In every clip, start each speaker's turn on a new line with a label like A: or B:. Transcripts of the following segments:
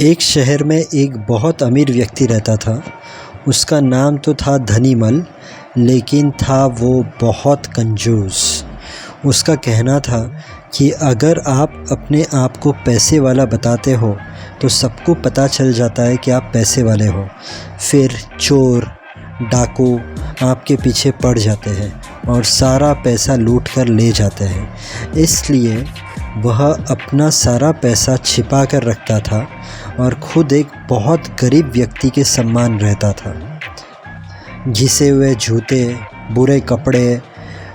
A: एक शहर में एक बहुत अमीर व्यक्ति रहता था। उसका नाम तो था धनीमल, लेकिन था वो बहुत कंजूस। उसका कहना था कि अगर आप अपने आप को पैसे वाला बताते हो तो सबको पता चल जाता है कि आप पैसे वाले हो। फिर चोर डाकू आपके पीछे पड़ जाते हैं और सारा पैसा लूट कर ले जाते हैं। इसलिए वह अपना सारा पैसा छिपा कर रखता था और ख़ुद एक बहुत गरीब व्यक्ति के समान रहता था। घिसे हुए जूते, बुरे कपड़े,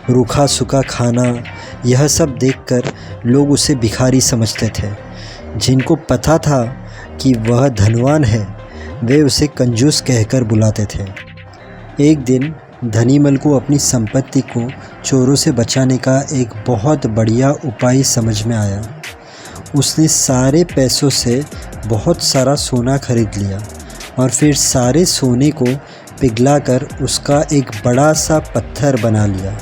A: रूखा सूखा खाना, यह सब देखकर लोग उसे भिखारी समझते थे। जिनको पता था कि वह धनवान है, वे उसे कंजूस कहकर बुलाते थे। एक दिन धनीमल को अपनी संपत्ति को चोरों से बचाने का एक बहुत बढ़िया उपाय समझ में आया। उसने सारे पैसों से बहुत सारा सोना खरीद लिया और फिर सारे सोने को पिघलाकर उसका एक बड़ा सा पत्थर बना लिया।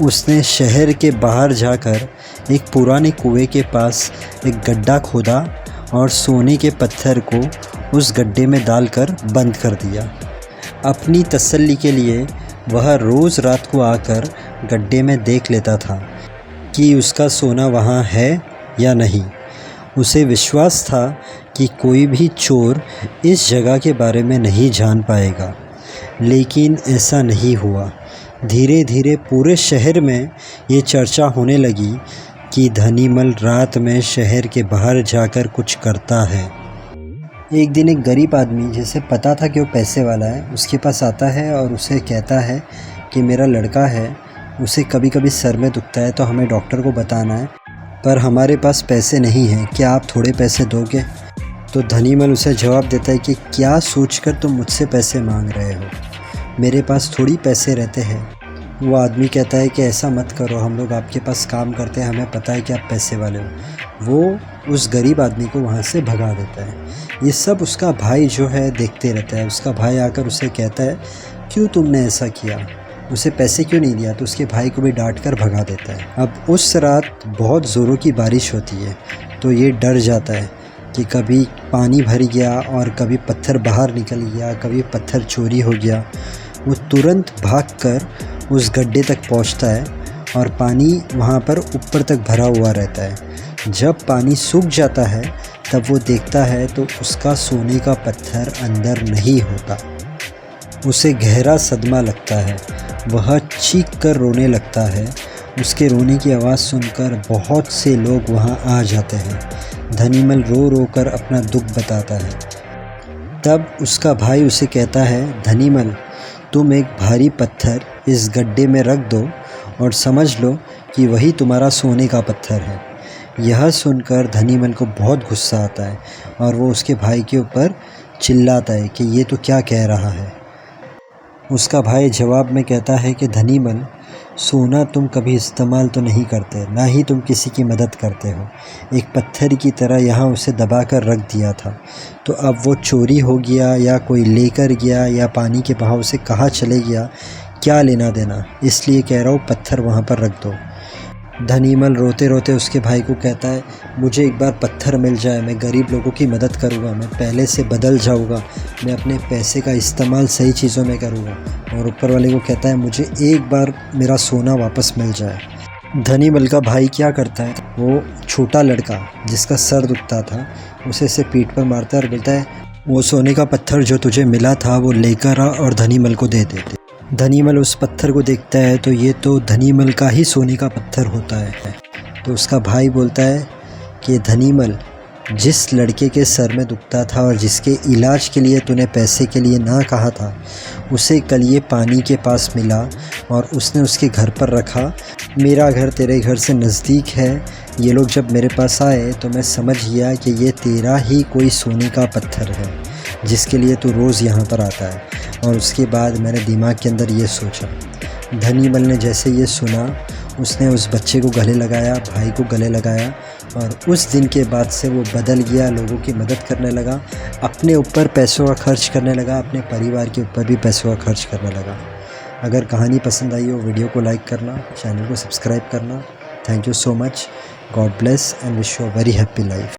A: उसने शहर के बाहर जाकर एक पुराने कुएं के पास एक गड्ढा खोदा और सोने के पत्थर को उस गड्ढे में डालकर बंद कर दिया। अपनी तसल्ली के लिए वह रोज़ रात को आकर गड्ढे में देख लेता था कि उसका सोना वहाँ है या नहीं। उसे विश्वास था कि कोई भी चोर इस जगह के बारे में नहीं जान पाएगा, लेकिन ऐसा नहीं हुआ। धीरे धीरे पूरे शहर में ये चर्चा होने लगी कि धनीमल रात में शहर के बाहर जाकर कुछ करता है। एक दिन एक गरीब आदमी, जिसे पता था कि वो पैसे वाला है, उसके पास आता है और उसे कहता है कि मेरा लड़का है, उसे कभी कभी सर में दुखता है तो हमें डॉक्टर को बताना है, पर हमारे पास पैसे नहीं हैं, क्या आप थोड़े पैसे दोगे? तो धनीमल उसे जवाब देता है कि क्या सोचकर तुम मुझसे पैसे मांग रहे हो, मेरे पास थोड़ी पैसे रहते हैं। वो आदमी कहता है कि ऐसा मत करो, हम लोग आपके पास काम करते हैं, हमें पता है कि आप पैसे वाले हो। वो उस गरीब आदमी को वहाँ से भगा देता है। ये सब उसका भाई जो है देखते रहता है। उसका भाई आकर उसे कहता है क्यों तुमने ऐसा किया, उसे पैसे क्यों नहीं दिया? तो उसके भाई को भी डांट कर भगा देता है। अब उस रात बहुत ज़ोरों की बारिश होती है, तो ये डर जाता है कि कभी पानी भर गया और कभी पत्थर बाहर निकल गया, कभी पत्थर चोरी हो गया। वो तुरंत भागकर उस गड्ढे तक पहुंचता है और पानी वहां पर ऊपर तक भरा हुआ रहता है। जब पानी सूख जाता है तब वो देखता है तो उसका सोने का पत्थर अंदर नहीं होता। उसे गहरा सदमा लगता है, वह चीख कर रोने लगता है। उसके रोने की आवाज़ सुनकर बहुत से लोग वहां आ जाते हैं। धनीमल रो रो कर अपना दुख बताता है। तब उसका भाई उसे कहता है, धनीमल तुम एक भारी पत्थर इस गड्ढे में रख दो और समझ लो कि वही तुम्हारा सोने का पत्थर है। यह सुनकर धनीमल को बहुत गुस्सा आता है और वो उसके भाई के ऊपर चिल्लाता है कि ये तो क्या कह रहा है। उसका भाई जवाब में कहता है कि धनीमल, सोना तुम कभी इस्तेमाल तो नहीं करते, ना ही तुम किसी की मदद करते हो। एक पत्थर की तरह यहाँ उसे दबा कर रख दिया था, तो अब वो चोरी हो गया या कोई लेकर गया या पानी के बहाव से कहाँ चले गया, क्या लेना देना, इसलिए कह रहा हूँ पत्थर वहाँ पर रख दो। धनीमल रोते रोते उसके भाई को कहता है, मुझे एक बार पत्थर मिल जाए, मैं गरीब लोगों की मदद करूँगा, मैं पहले से बदल जाऊँगा, मैं अपने पैसे का इस्तेमाल सही चीज़ों में करूँगा। और ऊपर वाले को कहता है, मुझे एक बार मेरा सोना वापस मिल जाए। धनीमल का भाई क्या करता है, वो छोटा लड़का जिसका सर दुखता था उसे से पीठ पर मारता है और बोलता है, वो सोने का पत्थर जो तुझे मिला था वो लेकर आ और धनीमल को दे दे। धनीमल उस पत्थर को देखता है तो ये तो धनीमल का ही सोने का पत्थर होता है। तो उसका भाई बोलता है कि धनीमल, जिस लड़के के सर में दुखता था और जिसके इलाज के लिए तूने पैसे के लिए ना कहा था, उसे कल ये पानी के पास मिला और उसने उसके घर पर रखा। मेरा घर तेरे घर से नज़दीक है, ये लोग जब मेरे पास आए तो मैं समझ गया कि ये तेरा ही कोई सोने का पत्थर है जिसके लिए तू रोज़ यहाँ पर आता है। और उसके बाद मैंने दिमाग के अंदर ये सोचा। धनीमल ने जैसे ये सुना, उसने उस बच्चे को गले लगाया, भाई को गले लगाया, और उस दिन के बाद से वो बदल गया, लोगों की मदद करने लगा, अपने ऊपर पैसों का खर्च करने लगा, अपने परिवार के ऊपर भी पैसों का खर्च करने लगा। अगर कहानी पसंद आई हो, वीडियो को लाइक करना, चैनल को सब्सक्राइब करना। Thank you so much. God bless and wish you a very happy life.